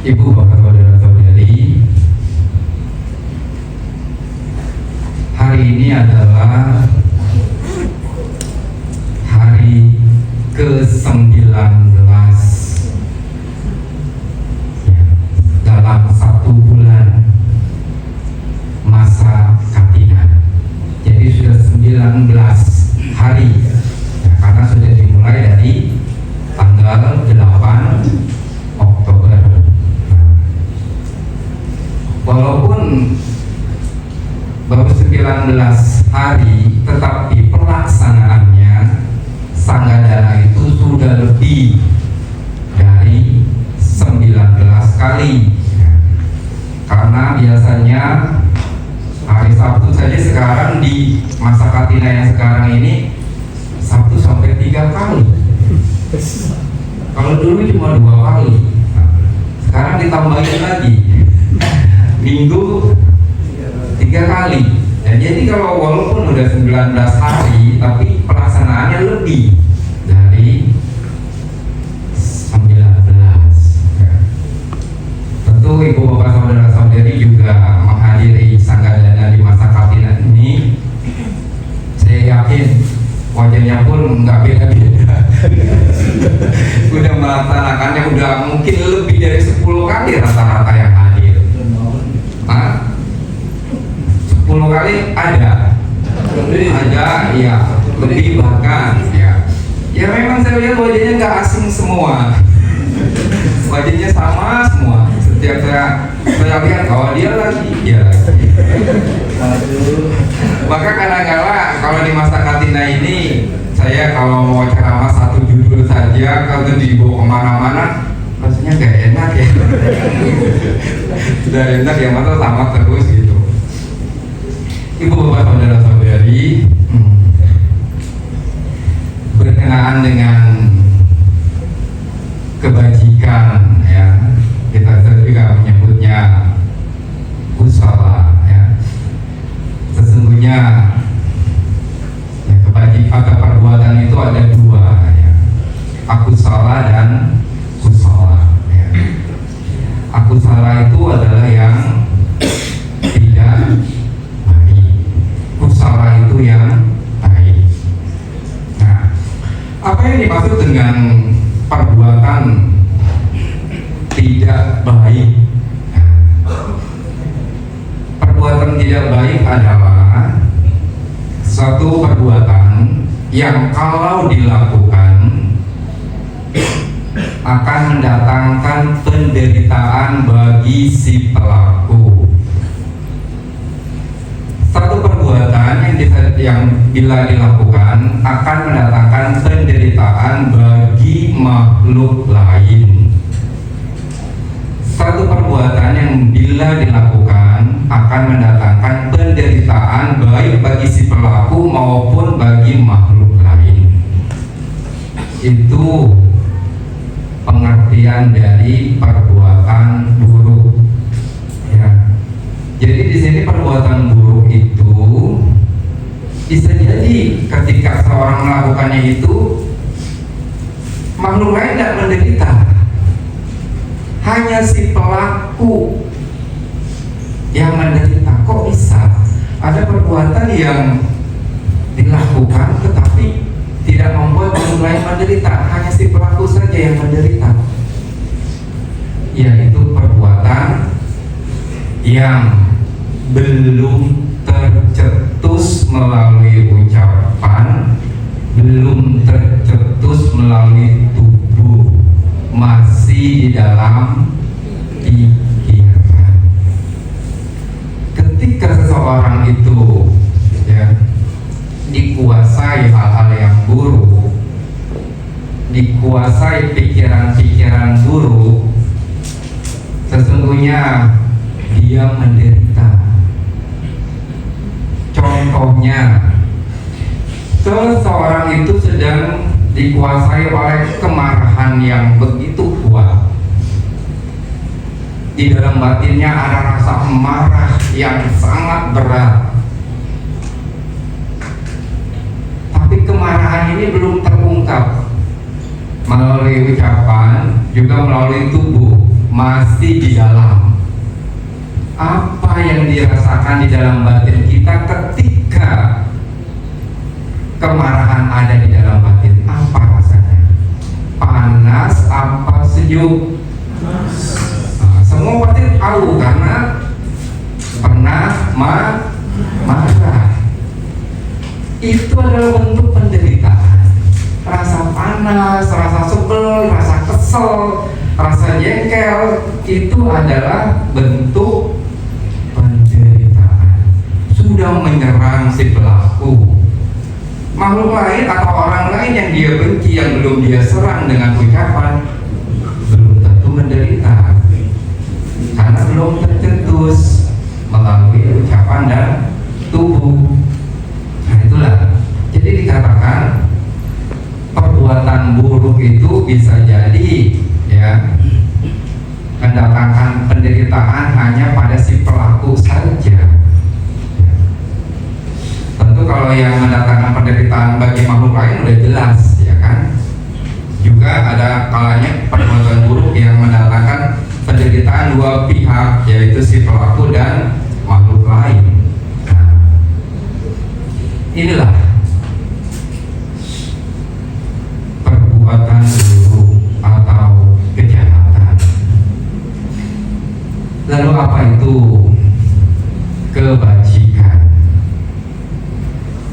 Ibu bapak saudara-saudari, hari ini adalah hari ke-19 dalam 1 bulan masa katina. Jadi sudah 19 hari karena sudah dimulai dari tanggal 8 Oktober. Walaupun baru 19 hari, tetapi pelaksanaannya Sanggadana itu sudah lebih dari 19 kali. Karena biasanya hari Sabtu saja sekarang di masa katina yang sekarang ini Sabtu sampai 3 kali. Kalau dulu cuma 2 kali. Sekarang ditambahin lagi Minggu 3 kali. Ya, jadi kalau walaupun udah 19 hari, tapi pelaksanaannya lebih dari 19. Ya. Tentu ibu bapak saudara-saudari juga menghadiri Sanggadana di masa katina ini. Saya yakin wajahnya pun nggak beda-beda. Udah melaksanakannya udah mungkin lebih dari 10 kali rata-rata yang hadir. 10 kali ada, ya lebih bahkan ya. Ya memang saya lihat wajahnya nggak asing semua, wajahnya sama semua. Setiap saya lihat, oh dia lagi. Maka kadang-kadang kalau di masa katina ini, saya kalau mau ceramah satu judul saja, kalau dibawa kemana-mana, rasanya nggak enak ya. Sudah enak ya, masa sama terus gitu. Ibu bapak saudara-saudari, berkenaan dengan kebajikan ya, kita juga menyebutnya kusala ya. Sesungguhnya ya, kebajikan atau perbuatan itu ada 2 ya, akusala dan kusala ya. Akusala itu adalah yang tidak baik, kusala itu yang baik. Nah, apa yang dimaksud dengan perbuatan tidak baik? Perbuatan tidak baik adalah suatu perbuatan yang kalau dilakukan akan mendatangkan penderitaan bagi si pelaku. Satu perbuatan yang bila dilakukan akan mendatangkan penderitaan bagi makhluk lain. Satu perbuatan yang bila dilakukan akan mendatangkan penderitaan baik bagi si pelaku maupun bagi makhluk lain. Itu pengertian dari perbuatan buruk. Ya. Jadi di sini perbuatan buruk itu bisa jadi ketika seorang melakukannya itu makhluk lain tidak menderita, hanya si pelaku yang menderita. Kok bisa ada perbuatan yang dilakukan tetapi tidak membuat makhluk lain menderita, hanya si pelaku saja yang menderita? Yaitu perbuatan yang belum tercetus melalui ucapan, belum tercetus melalui tubuh, masih di dalam pikiran. Ketika seseorang itu ya dikuasai hal-hal yang buruk, dikuasai pikiran-pikiran buruk, sesungguhnya dia menderita. Contohnya, seseorang itu sedang dikuasai oleh kemarahan yang begitu kuat. Di dalam batinnya ada rasa marah yang sangat berat. Tapi kemarahan ini belum terungkap melalui ucapan, juga melalui tubuh, masih di dalam. Apa yang dirasakan di dalam batin kita ketika kemarahan ada di dalam batin? Apa rasanya? Panas apa sejuk? Semua pasti tahu karena pernah marah. Itu adalah bentuk penderitaan. Rasa panas, rasa sebel, rasa kesel, rasa jengkel, itu adalah bentuk penderitaan. Sudah menyerang si pelaku. Makhluk lain atau orang lain yang dia benci, yang belum dia serang dengan ucapan, belum tentu menderita, karena belum tercetus melalui ucapan dan tubuh. Nah itulah, jadi dikatakan perbuatan buruk itu bisa jadi ya mendatangkan penderitaan hanya pada si pelaku saja. Tentu kalau yang mendatangkan penderitaan bagi makhluk lain udah jelas ya kan. Juga ada kalanya perbuatan buruk yang mendatangkan penderitaan dua pihak, yaitu si pelaku dan makhluk lain. Nah, inilah perbuatan buruk atau kejahatan. Lalu apa itu kebajikan?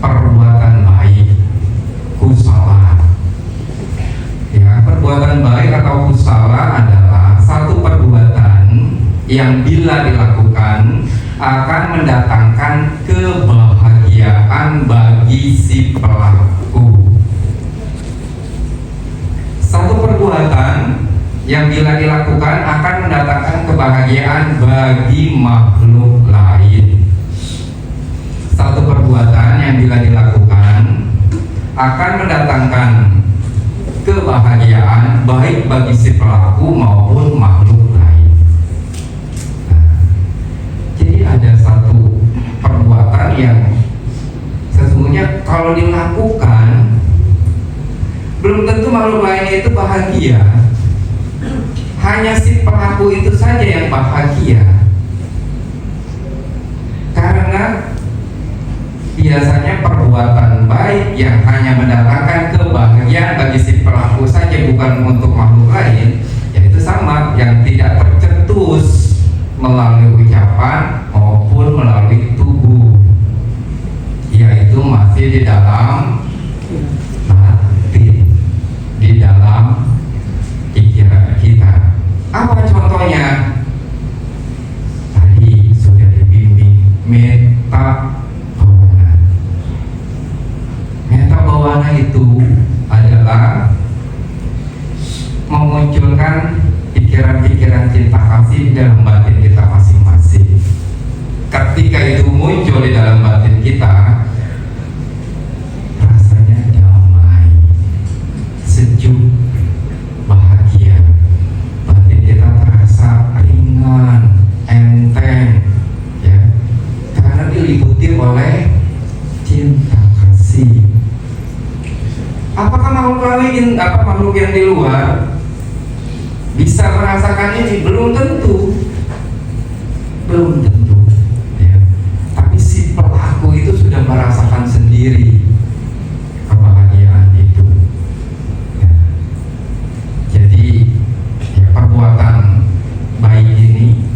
Perbuatan baik, kusala. Ya, perbuatan baik atau kusala adalah satu perbuatan yang bila dilakukan akan mendatangkan kebahagiaan bagi si pelaku. Satu perbuatan yang bila dilakukan akan mendatangkan kebahagiaan bagi makhluk lain. Satu perbuatan yang bila dilakukan akan mendatangkan kebahagiaan baik bagi si pelaku maupun makhluk lain. Nah, jadi ada satu perbuatan yang sesungguhnya kalau dilakukan belum tentu makhluk lainnya itu bahagia. Hanya si pelaku itu saja yang bahagia. Karena biasanya perbuatan baik yang hanya mendatangkan kebahagiaan bagi si pelaku saja, bukan untuk makhluk lain, yaitu sama yang tidak tercetus melalui ucapan maupun melalui tubuh, yaitu masih di dalam batin, di dalam pikiran kita. Apa contohnya? Tadi sudah dibimbing meta bawana itu adalah memunculkan pikiran-pikiran cinta kasih dalam batin kita masing-masing. Ketika itu muncul di dalam batin kita, rasanya damai, sejuk, bahagia. Batin kita terasa ringan, enteng, ya, karena diliputi oleh cinta kasih. Apakah makhluk yang di luar bisa merasakan ini? Belum tentu, ya. Tapi si pelaku itu sudah merasakan sendiri kebahagiaan itu. Ya. Jadi ya, perbuatan baik ini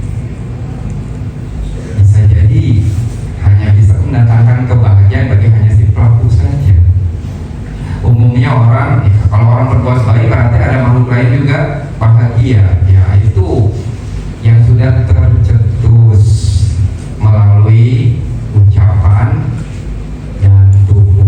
bisa jadi hanya bisa mendatangkan kebahagiaan bagi hanya si pelaku saja. Umumnya orang, ya, kalau orang berbuat baik berarti ada makhluk lain juga bahagia. Ya itu yang sudah tercetus melalui ucapan dan tubuh.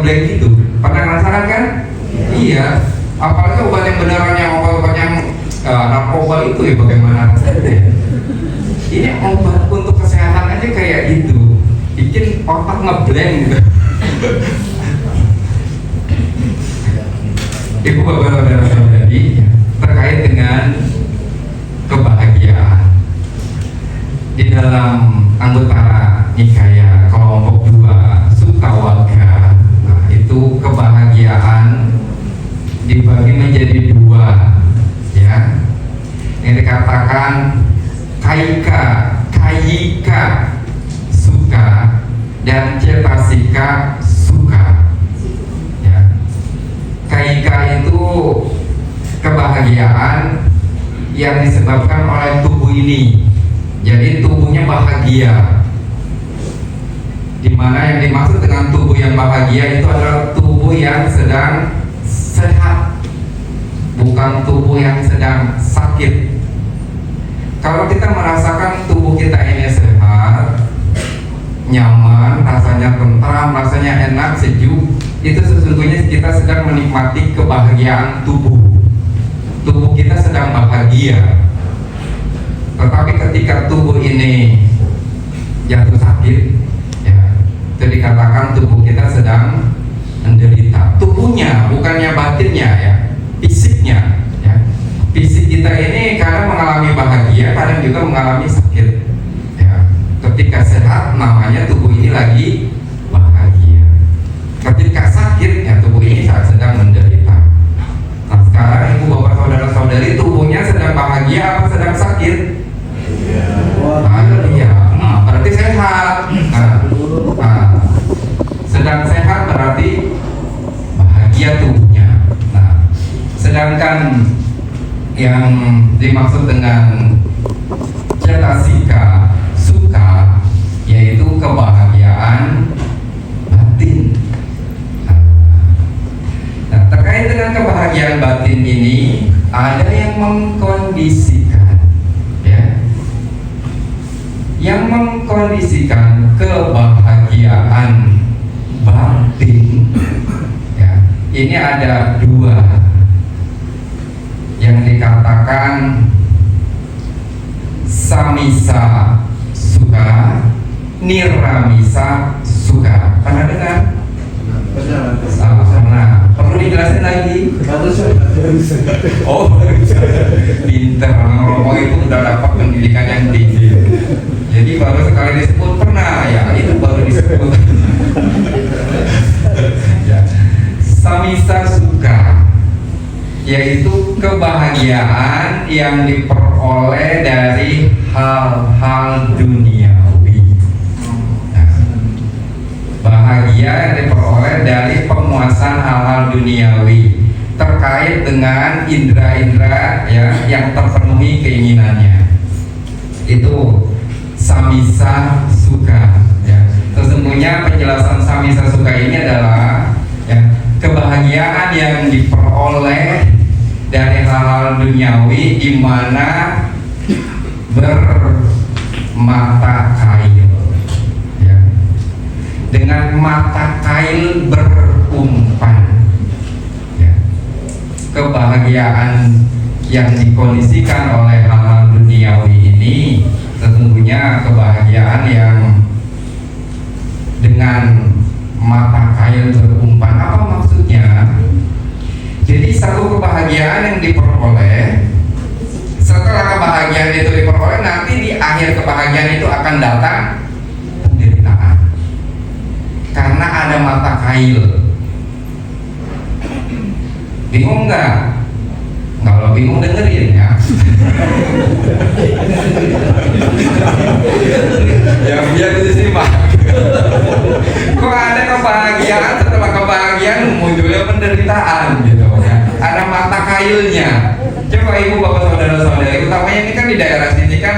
ngeblank itu. Pernah ngerasakan kan? Iya. Apalagi obat yang beneran, yang obat yang narkoba itu ya bagaimana rasanya? Ini obat untuk kesehatan aja kayak gitu, bikin otak ngeblank gitu. Ibu bapak saudara-saudari, terkait dengan kebahagiaan di dalam anggota Nikaya kelompok 2 Sutawaga, nah, itu kebahagiaan dibagi menjadi 2, ya. Yang dikatakan kayika suka dan cetasika suka, ya. Kayika itu kebahagiaan yang disebabkan oleh tubuh ini, jadi tubuhnya bahagia. Dimana yang dimaksud dengan tubuh yang bahagia itu adalah tubuh yang sedang sehat, bukan tubuh yang sedang sakit. Kalau kita merasakan tubuh kita ini sehat, nyaman, rasanya tentram, rasanya enak, sejuk, itu sesungguhnya kita sedang menikmati kebahagiaan tubuh. Tubuh kita sedang bahagia. Tetapi ketika tubuh ini jatuh sakit, ya, itu dikatakan tubuh kita sedang menderita. Tubuhnya, bukannya batinnya, ya, fisiknya, ya. Fisik kita ini kadang mengalami bahagia, kadang juga mengalami sakit, ya. Ketika sehat, namanya tubuh ini lagi bahagia. Ketika sakit, ya, tubuh ini sedang menderita. Nah, sekarang ibu bapak saudara-saudari, tubuhnya sedang bahagia apa sedang sakit? Bahagia. Nah, berarti sehat. Sedang sehat berarti bahagia tubuhnya. Nah, sedangkan yang dimaksud dengan cetasika suka yaitu kebahagiaan batin. Nah, terkait dengan kebahagiaan batin ini ada yang mengkondisikan, ya, yang mengkondisikan kebahagiaan batin, ya. Ini ada 2 yang dikatakan samisa suka, niramisa suka. Pernah dengar? Pernah. Perlu dijelasin lagi? Oh, pinter. Ngomong itu udah dapat pendidikan yang tinggi. Jadi baru sekali disebut pernah, ya itu baru disebut. Ya. Samisa suka yaitu kebahagiaan yang diperoleh dari hal-hal duniawi. Nah, bahagia yang diperoleh dari penguasaan hal-hal duniawi terkait dengan indera-indera, ya, yang terpenuhi keinginannya. Itu samisa suka, ya. Sesungguhnya penjelasan samisa suka ini adalah, ya, kebahagiaan yang diperoleh dari hal-hal duniawi di mana bermata kail, ya, dengan mata kail berumpan, ya. Kebahagiaan yang dikondisikan oleh hal-hal duniawi ini sesungguhnya kebahagiaan yang dengan mata kail berumpan. Apa maksudnya? Jadi satu kebahagiaan yang diperoleh, setelah kebahagiaan itu diperoleh, nanti di akhir kebahagiaan itu akan datang penderitaan karena ada mata kail. Bingung nggak? Kalau bingung dengerin, ya. Ya biar disimak. Kok ada kebahagiaan, setelah kebahagiaan munculnya penderitaan, gitu, ya. Ada mata kailnya. Coba ibu bapak saudara-saudari, utamanya ini kan di daerah sini kan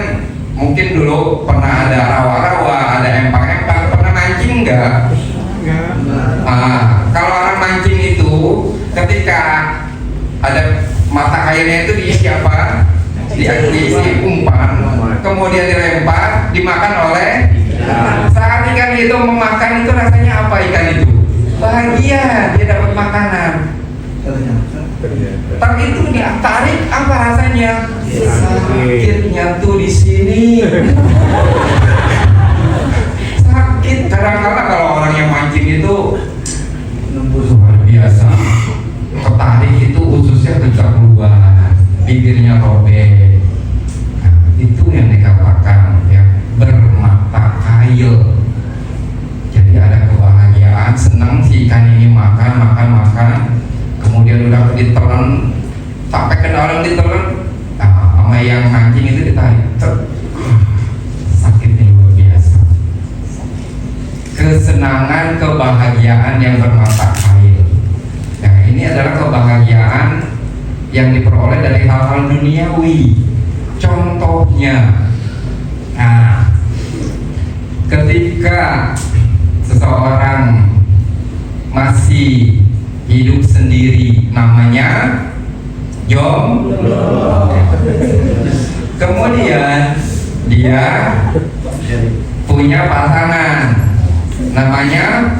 mungkin dulu pernah ada rawa-rawa, ada empang-empang. Pernah mancing nggak? Kalau orang mancing itu ketika ada mata kailnya itu diisi apa? Diisi umpan, kemudian dilempar, dimakan oleh saat ikan itu memakan itu rasanya apa ikan itu? bahagia dia dapat makanan. Tapi itu dia tarik apa rasanya? Sakitnya tuh di sini. Sakit. Kadang-kadang kalau orang yang mancing itu luar biasa. Ketarik itu ususnya kencang keluar, bibirnya robek. Nah, itu yang dikatakan ya bermata kail. Jadi ada kebahagiaan, senang si ikan ini makan, kemudian udah ditelan sampai ke dalam ditelan, sama yang mancing itu ditarik, sakitnya luar biasa. Kesenangan, kebahagiaan yang bermata kail. Nah, ini adalah kebahagiaan yang diperoleh dari hal-hal duniawi. Contohnya, nah, ketika seseorang masih hidup sendiri namanya jomblo. Kemudian dia punya pasangan namanya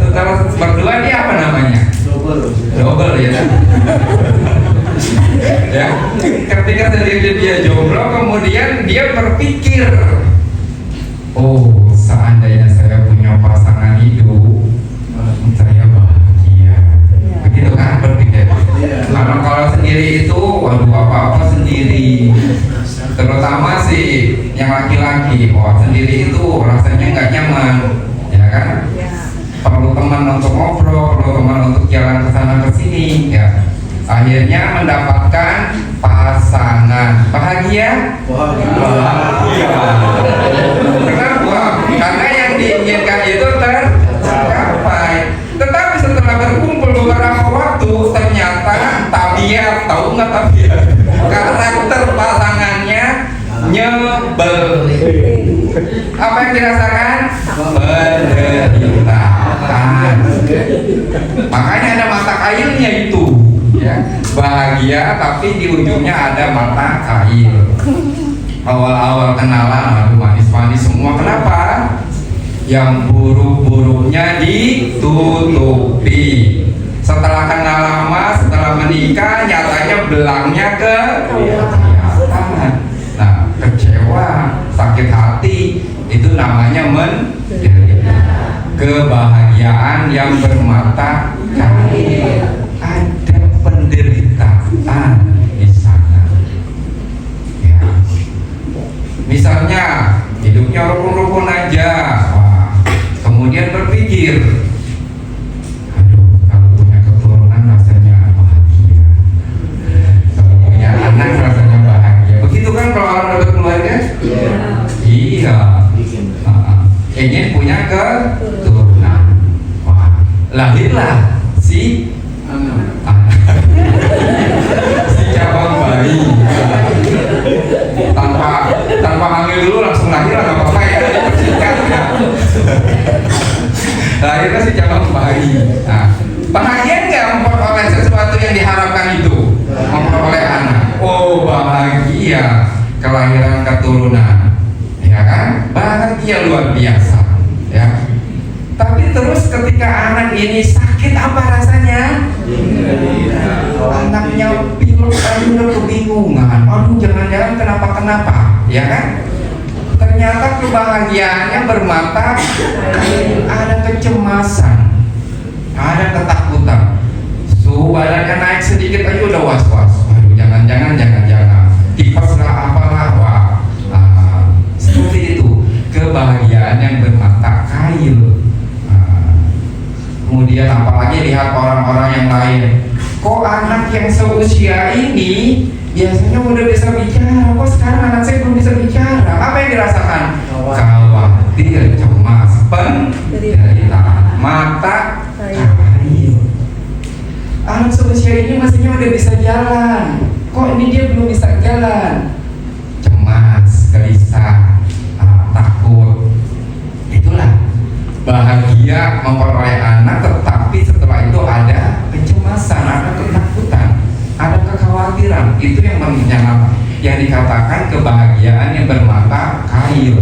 setelah berdua dia apa namanya? Double ya. Ya, ketika sendiri dia jomblo, kemudian dia berpikir, oh, seandainya saya punya pasangan hidup, saya bahagia. Begitu kan berpikir. Karena kalau sendiri itu, waduh, apa-apa sendiri. Terutama sih yang laki-laki, wah, sendiri itu rasanya nggak nyaman, ya kan? Perlu teman untuk ngobrol, perlu teman untuk jalan ke sana ke sini, ya. Akhirnya mendapatkan pasangan bahagia. Kenapa? Karena yang diinginkan itu tercapai. Tetapi setelah berkumpul beberapa waktu, ternyata tabiat, tahu nggak tabiat? Karakter pasangannya nyebel. Apa yang dirasakan? Penderitaan. Makanya ada mata kailnya itu, ya. Bahagia tapi di ujungnya ada mata kail. Awal-awal kenalan, aduh, manis-manis semua. Kenapa? Yang buruk-buruknya ditutupi. Setelah kenal lama, setelah menikah, nyatanya belangnya kelihatan. Nah, kecewa, sakit hati, itu namanya menderita. Kebahagiaan yang bermata kail, ada penderitaan di sana. Ya. Misalnya hidupnya rukun-rukun aja, wah, kemudian berpikir, aduh, kalau punya keturunan rasanya bahagia, kalau punya anak rasanya bahagia. Begitu kan kalau orang dapat keluarga? Iya. Ingin punya keturunan, wah, lahirlah si anak. Si cabang bayi, tanpa hamil dulu langsung lahir, nggak apa-apa ya, dipersingkat ya. Lahirnya si cabang bayi. Nah, bahagia nggak memperoleh sesuatu yang diharapkan itu, memperoleh anak? Oh, bahagia kelahiran keturunan, ya kan? Bahagia luar biasa, ya. Tapi terus ketika anak ini sakit, apa rasanya? Anaknya pilek, akhirnya kebingungan. Aduh, jangan-jangan kenapa-kenapa, ya kan? Ternyata kebahagiaannya bermata kail, ada kecemasan, ada ketakutan. Suhu badannya naik sedikit aja udah was-was. Aduh, jangan-jangan tipes lah, apalah, wah. Seperti itu kebahagiaan yang bermata kail. Kemudian apalagi lihat orang-orang yang lain, kok anak yang seusia ini biasanya udah bisa bicara, kok sekarang anak saya belum bisa bicara? Apa yang dirasakan? Khawatir, cemas, penderitaan, mata kail. Anak seusia ini mestinya udah bisa jalan, kok ini dia belum bisa jalan? Cemas, gelisah, takut. Itulah bahagia memperoleh anak, tetapi setelah itu ada kecemasan, ada ketakutan, ada kekhawatiran. Itu yang menyangka, yang dikatakan kebahagiaan yang bermata kail.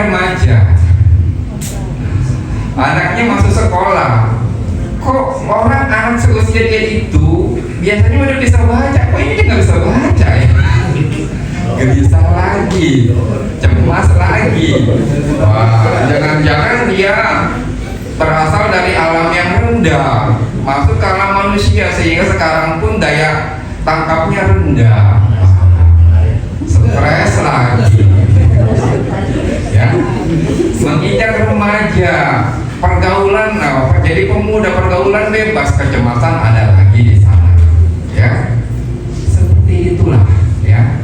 remaja, anaknya masuk sekolah. Kok orang anak seusia dia itu biasanya udah bisa baca, kok ini dia nggak bisa baca ya? Gelisah lagi, cemas lagi. Wah, jangan-jangan dia berasal dari alam yang rendah, masuk ke alam manusia sehingga sekarang pun daya tangkapnya rendah. Stres lagi, ya. Menginjak remaja, pergaulan, jadi pemuda, pergaulan bebas, kecemasan ada lagi di sana, ya. Seperti itulah, ya.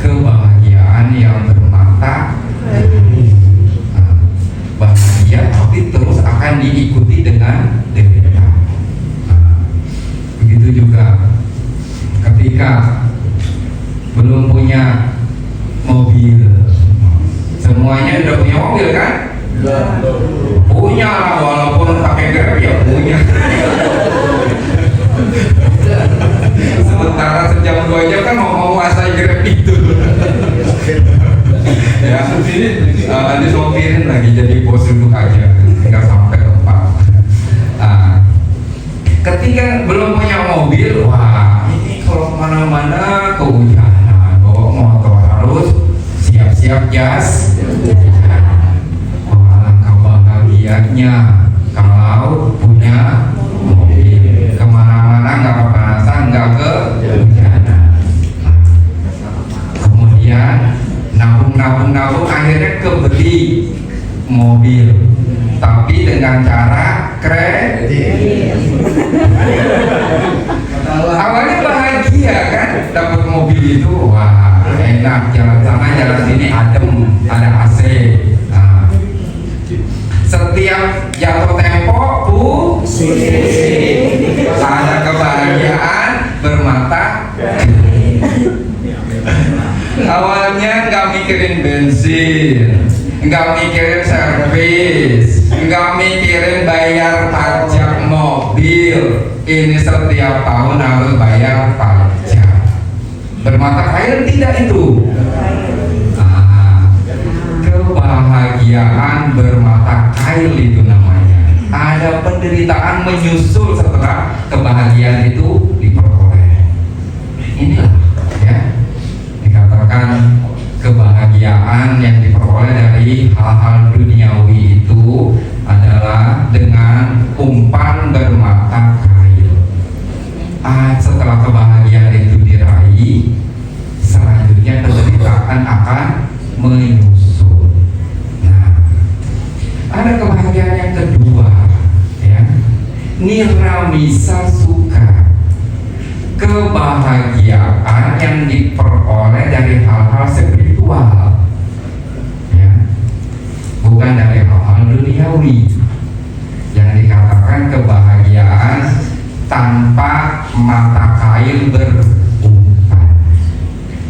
Kebahagiaan yang bermata, bahagia tapi terus akan diikuti dengan derita. Begitu juga ketika belum punya mobil, semuanya udah punya mobil kan? Punya lah, walaupun pakai Grab ya punya. Sementara sejam 2 jam kan mau menguasai Grab itu. Ya, disopirin lagi jadi bos duduk aja, nggak sampai tempat. Ketika belum punya mobil, wah ini kalau kemana-mana kehujanan, bawa motor harus siap-siap jas. Wah, langkah bahagianya kalau punya mobil, kemana-mana nggak kepanasan, nggak kehujanan. Kemudian nabung akhirnya kebeli mobil, tapi dengan cara kredit. Awalnya bahagia kan, dapat mobil itu, wah enak, jalan sana jalan sini adem, ada AC. Setiap jatuh tempo pusing, ada kebahagiaan bermata. Awalnya nggak mikirin bensin, nggak mikirin servis, nggak mikirin bayar pajak mobil. Ini setiap tahun harus bayar pajak. Bermata kail tidak itu? Kebahagiaan bermata kail itu namanya. Ada penderitaan menyusul setelah kebahagiaan itu diperoleh. Inilah, ya, dikatakan kebahagiaan yang diperoleh dari hal-hal duniawi itu adalah dengan umpan bermata kail. Setelah kebahagiaan itu diraih, selanjutnya penderitaan akan menyusul. Nah, ada kebahagiaan yang kedua, ya, niramisa suka. Kebahagiaan yang diperoleh dari hal-hal spiritual, ya, bukan dari hal-hal duniawi. Yang dikatakan kebahagiaan tanpa mata kail berumpan.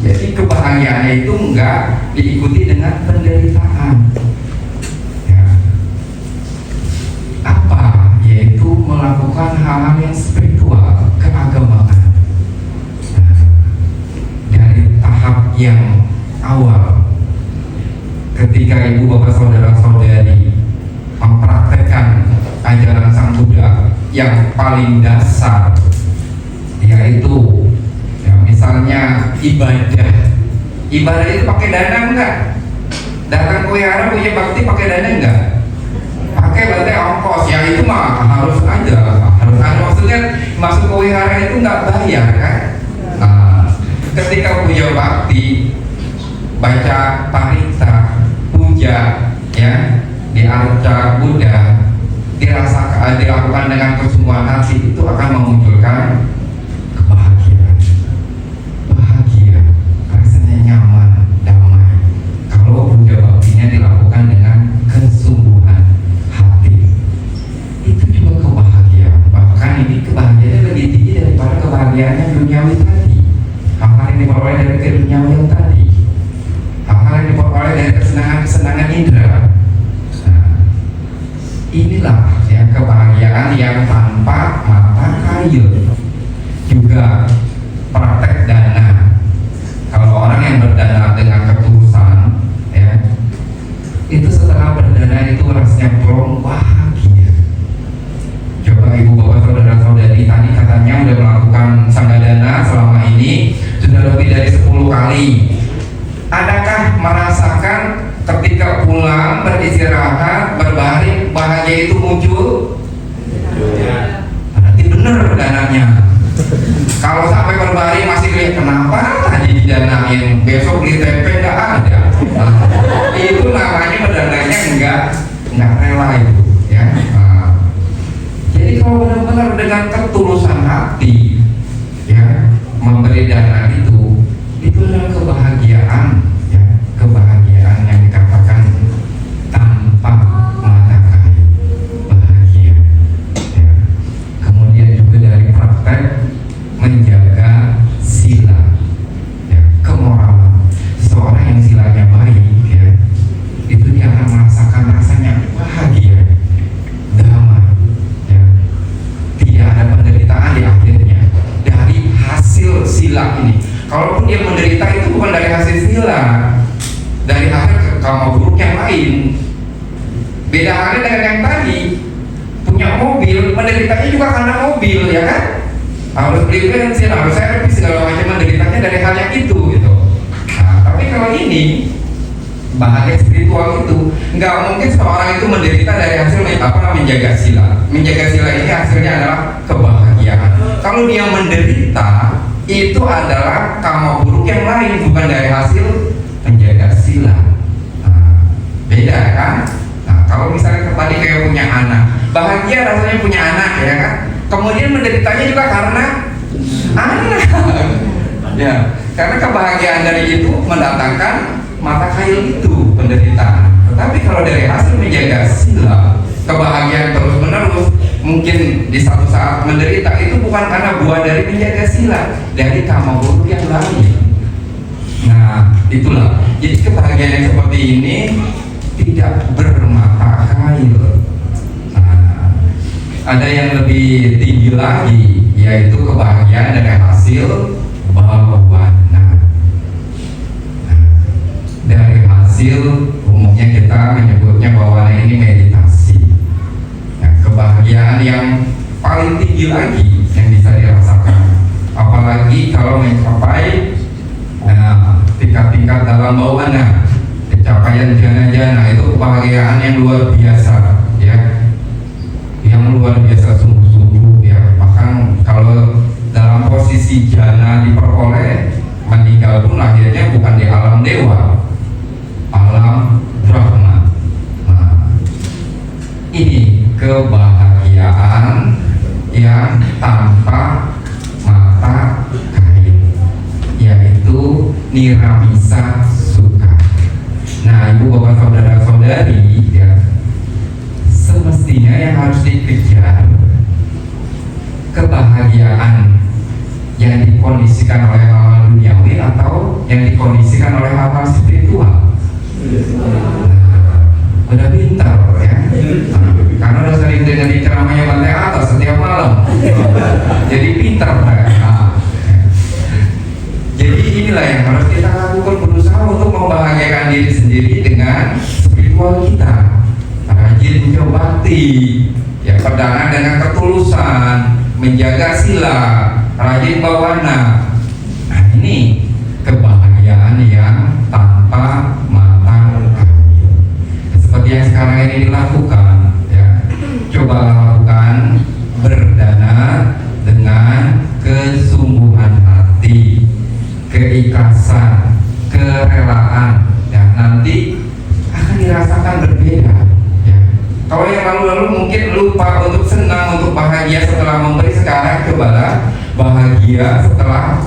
Jadi kebahagiaan itu enggak diikuti dengan penderitaan, ya. Apa? Yaitu melakukan hal-hal yang spiritual, keagamaan. Tahap yang awal, ketika ibu bapak saudara-saudari mempraktekkan ajaran Sang Buddha yang paling dasar, yaitu, ya, misalnya ibadah itu pakai dana enggak? Datang ke wihara punya bakti pakai dana enggak? Pakai, berarti ongkos. Ya itu mah harus ada. Maksudnya masuk ke wihara itu enggak bayar kan? Ketika puja bakti, baca parita, puja, ya, di arca Buddha, dilakukan dengan kesungguhan hati, itu akan memunculkan kebahagiaan. Bahagia, rasanya nyaman, damai. Kalau puja baktinya dilakukan dengan kesungguhan hati, itu juga kebahagiaan. Bahkan ini kebahagiaan lebih tinggi daripada kebahagiaan yang duniawi tadi. Hal-hal yang diperoleh dari keduniawian tadi, hal-hal yang diperoleh dari kesenangan indera. Nah, inilah, ya, kebahagiaan yang tanpa mata kail. Juga praktek dana. Kalau orang yang berdana dengan ketulusan merasakan ketika pulang beristirahat berbaring bahagia itu muncul? Berarti benar dananya. Kalau sampai berbaring masih lihat kenapa tadi didanain, besok beli tempe nggak ada. Itu namanya berdananya nggak rela itu, ya. Jadi kalau benar-benar dengan ketulusan hati, ya, memberi dana itu adalah kebahagiaan, ya, kebahagiaan yang dikatakan tanpa mata kail, bahagia. Ya. Kemudian juga dari praktek menjaga sila, ya, kemoralan. Seorang yang silanya baik, ya, itu dia akan merasakan rasanya bahagia, damai, ya. Tidak ada penderitaan di akhirnya dari hasil sila ini. Kalaupun dia menderita itu bukan dari hasil sila, dari hasil karma buruk yang lain. Beda halnya dengan yang tadi, punya mobil, menderitanya juga karena mobil, ya kan? Harus beli bensin, harus servis, segala macam, menderitanya dari hal yang itu, gitu. Nah, tapi kalau ini bahagia spiritual itu nggak mungkin seorang itu menderita dari hasil menjaga sila. Menjaga sila ini hasilnya adalah kebahagiaan. Kalau dia menderita, itu adalah karma buruk yang lain, bukan dari hasil menjaga sila. Nah, beda kan? Nah, kalau misalnya tadi kayak punya anak, bahagia rasanya punya anak, ya kan? Kemudian menderitanya juga karena anak. Ya, karena kebahagiaan dari itu mendatangkan mata kail itu penderitaan. Tetapi kalau dari hasil menjaga sila, kebahagiaan terus menerus, mungkin di satu saat menderita itu bukan karena buah dari menjaga sila, dari karma buruk yang lain. Nah, itulah. Jadi kebahagiaan yang seperti ini tidak bermata kail. Nah, ada yang lebih tinggi lagi, yaitu kebahagiaan dari hasil bawana. Dari hasil umumnya kita menyebutnya bawana ini meditasi. Nah, kebahagiaan yang paling tinggi lagi yang bisa dirasakan, apalagi kalau mencapai tingkat-tingkat dalam bawana, pencapaian jana-jana, itu kebahagiaan yang luar biasa, ya, yang luar biasa sungguh-sungguh, ya. Bahkan kalau dalam posisi jana diperoleh, meninggal pun akhirnya bukan di alam dewa, alam Brahma. Nah, ini kebahagiaan yang tanpa mata kail, yaitu niramisa sukha. Nah, ibu bapak saudara saudari, ya, semestinya yang harus dikejar kebahagiaan yang dikondisikan oleh hal-hal duniawi atau yang dikondisikan oleh hal-hal spiritual. Udah pintar, ya. Karena udah sering dengan ceramahnya Bantai Atas setiap malam, jadi pintar, ya. Jadi inilah yang harus kita lakukan, berusaha untuk membahagiakan diri sendiri dengan spiritual kita. Rajin mencobati, ya, perdana dengan ketulusan, menjaga sila, rajin bawana. Nah, ini kebahagiaan yang tanpa mata kail, seperti yang sekarang ini dilakukan, ya. Coba lakukan berdana dengan kesungguhan hati, keikhlasan, kerelaan, ya, nanti akan dirasakan berbeda, ya. Kalau yang lalu-lalu mungkin lupa untuk senang, untuk bahagia setelah memberi, sekarang cobalah bahagia setelah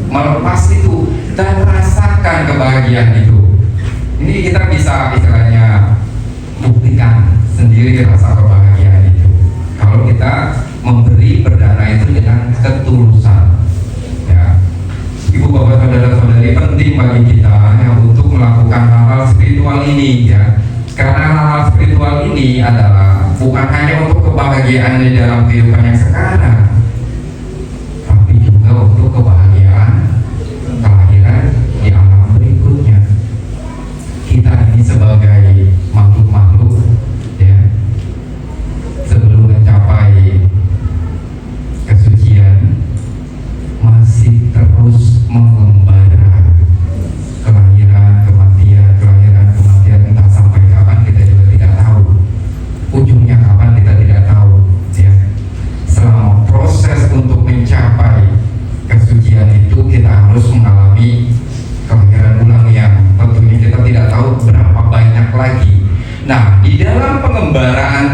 melepas itu dan rasakan kebahagiaan itu. Ini kita bisa istilahnya buktikan sendiri rasa kebahagiaan itu kalau kita memberi berdana itu dengan ketulusan, ya. Ibu bapak saudara saudari, penting bagi kita, ya, untuk melakukan hal-hal spiritual ini, ya. Karena hal-hal spiritual ini adalah bukan hanya untuk kebahagiaan di dalam kehidupan yang sekarang, tapi juga untuk kebahagiaan kelahiran di alam berikutnya. Kita ini sebagai makhluk-makhluk, ya, sebelum mencapai kesucian masih terus mengembara kelahiran, kematian, kelahiran,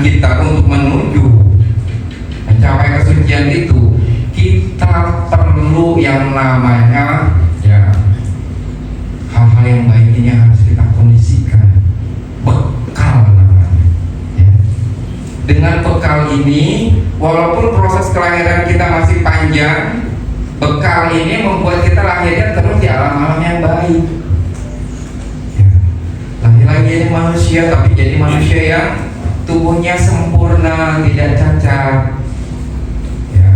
perjalanan kita untuk menuju mencapai kesucian itu, kita perlu yang namanya ya hal-hal yang baik ini harus kita kondisikan, bekal namanya ya. Dengan bekal ini, walaupun proses kelahiran kita masih panjang, bekal ini membuat kita lahirnya terus di alam-alam yang baik ya. Lahir lagi jadi manusia, tapi jadi manusia yang tubuhnya sempurna, tidak cacat ya.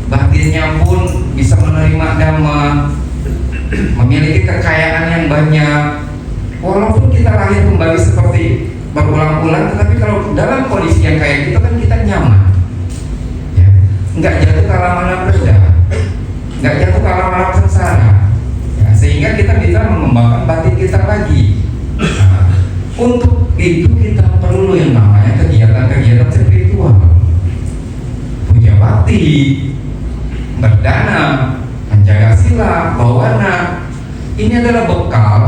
Batinnya pun bisa menerima dhamma, memiliki kekayaan yang banyak. Walaupun kita lahir kembali seperti berulang-ulang, tetapi kalau dalam kondisi yang kayak gitu kan kita nyaman ya. Nggak jatuh ke alam-alam rendah, nggak jatuh ke alam-alam sengsara ya, sehingga kita bisa mengembangkan batin kita lagi. Nah, untuk itu kita perlu yang namanya kegiatan-kegiatan spiritual, puja bakti, berdana, menjaga sila, bawana. Ini adalah bekal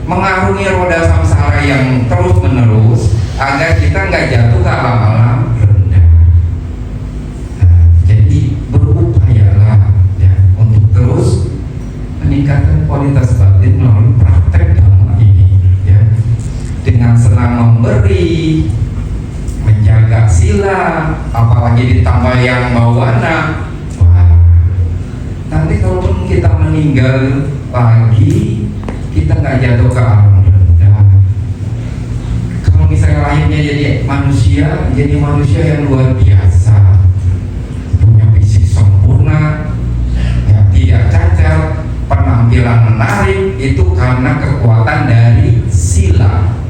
mengarungi roda samsara yang terus menerus agar kita nggak jatuh ke alam-alam rendah. Nah, jadi berupayalah ya untuk terus meningkatkan kualitas batin melalui praktek dhamma ini ya, dengan senang memberi, menjaga sila, apalagi ditambah yang bawana. Wah, nanti kalaupun kita meninggal lagi, kita nggak jatuh ke alam rendah. Kalau misalnya lahirnya jadi manusia yang luar biasa, punya fisik sempurna ya, tidak cacat, penampilan menarik, itu karena kekuatan dari sila.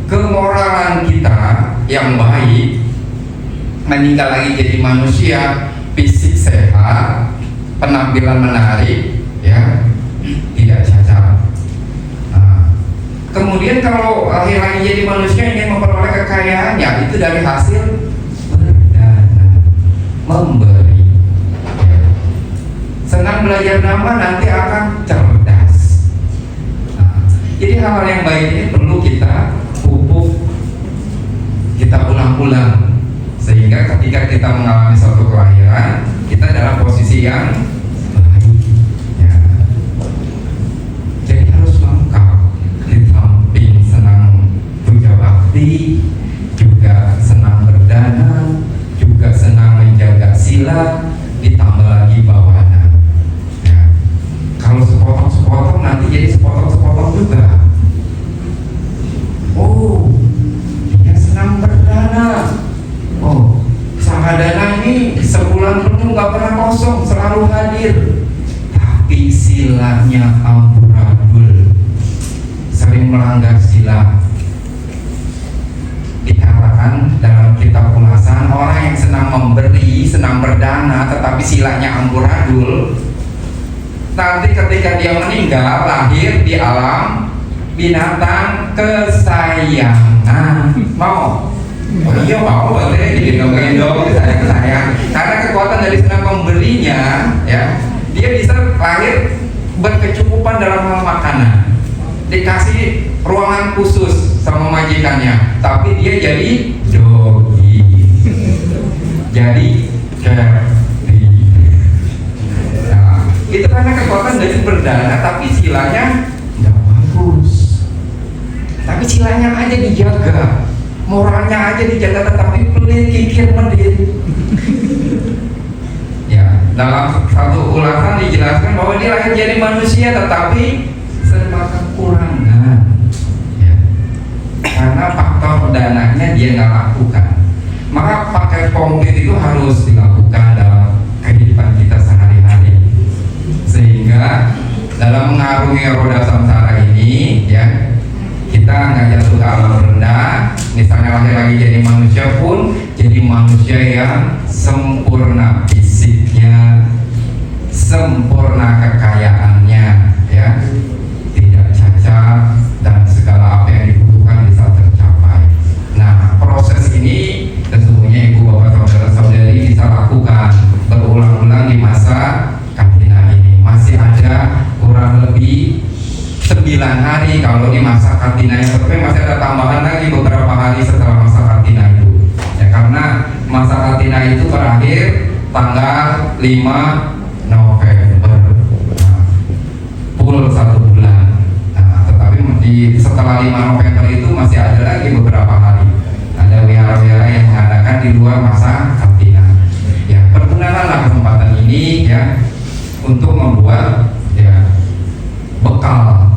Kemoralan kita yang baik, meninggal lagi jadi manusia, fisik sehat, penampilan menarik ya, tidak cacat. Nah, kemudian kalau lahir lagi jadi manusia ingin memperoleh kekayaan, ya itu dari hasil berdana, memberi ya. Senang belajar dhamma, nanti akan cerdas. Nah, jadi hal-hal yang baik ini perlu kita pupuk, kita ulang-ulang, sehingga ketika kita mengalami suatu kelahiran, kita dalam posisi yang baik ya. Jadi harus lengkap, di samping senang puja bakti, juga senang berdana, juga senang menjaga sila, ditambah lagi bawana ya. Kalau sepotong-sepotong nanti jadi sepotong-sepotong juga. Oh, dia senang berdana. Oh, sahadana ini sebulan penuh gak pernah kosong, selalu hadir. Tapi silanya amburadul, sering melanggar sila. Dikatakan dalam kitab ulasan, orang yang senang memberi, senang berdana, tetapi silanya amburadul, nanti ketika dia meninggal, lahir di alam binatang kesayangan. Mau? Oh iya mau, boleh digendong-gendong, sayang-sayang. Karena kekuatan dari senang pemberinya ya, dia bisa lahir berkecukupan dalam hal makanan, dikasih ruangan khusus sama majikannya, tapi dia jadi dogi, jadi kerti. Nah, itu karena kekuatan dari berdana, tapi silanya nggak bagus. Tapi silanya aja dijaga, moralnya aja dijaga, tetapi pelit, kikir, medit. Ya, dalam satu ulasan dijelaskan bahwa dia lahir jadi manusia, tetapi serba kekurangan. Ya. Karena faktor dananya dia nggak lakukan. Maka paket komplit itu harus dilakukan dalam kehidupan kita sehari-hari, sehingga dalam mengarungi roda samsara ini ya, kita nggak jatuh ke alam rendah. Misalnya lahir lagi jadi manusia pun jadi manusia yang sempurna fisiknya, sempurna kekayaannya ya, tidak cacat, dan segala apa yang dibutuhkan bisa tercapai. Nah, proses ini sesungguhnya ibu bapak saudara-saudari bisa lakukan berulang-ulang di masa karantina ini. Masih ada kurang lebih 9 hari kalau di masa karantina, tapi masih ada tambahan lagi beberapa hari setelah masa karantina itu. karantina itu berakhir tanggal 5 November, full 1 bulan. Tetapi setelah 5 November itu masih ada lagi beberapa hari. Ada wihara-wihara yang mengadakan di luar masa karantina. Ya, pergunakanlah kesempatan ini ya untuk membuat ya bekal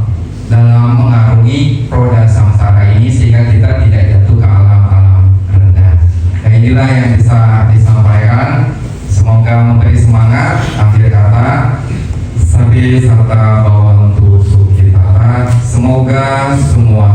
dalam mengarungi roda samsara ini sehingga kita tidak jatuh ke alam-alam rendah. Nah, inilah yang bisa disampaikan. Semoga memberi semangat. Akhir kata, sabi serta bawang tu sukitata. Semoga semua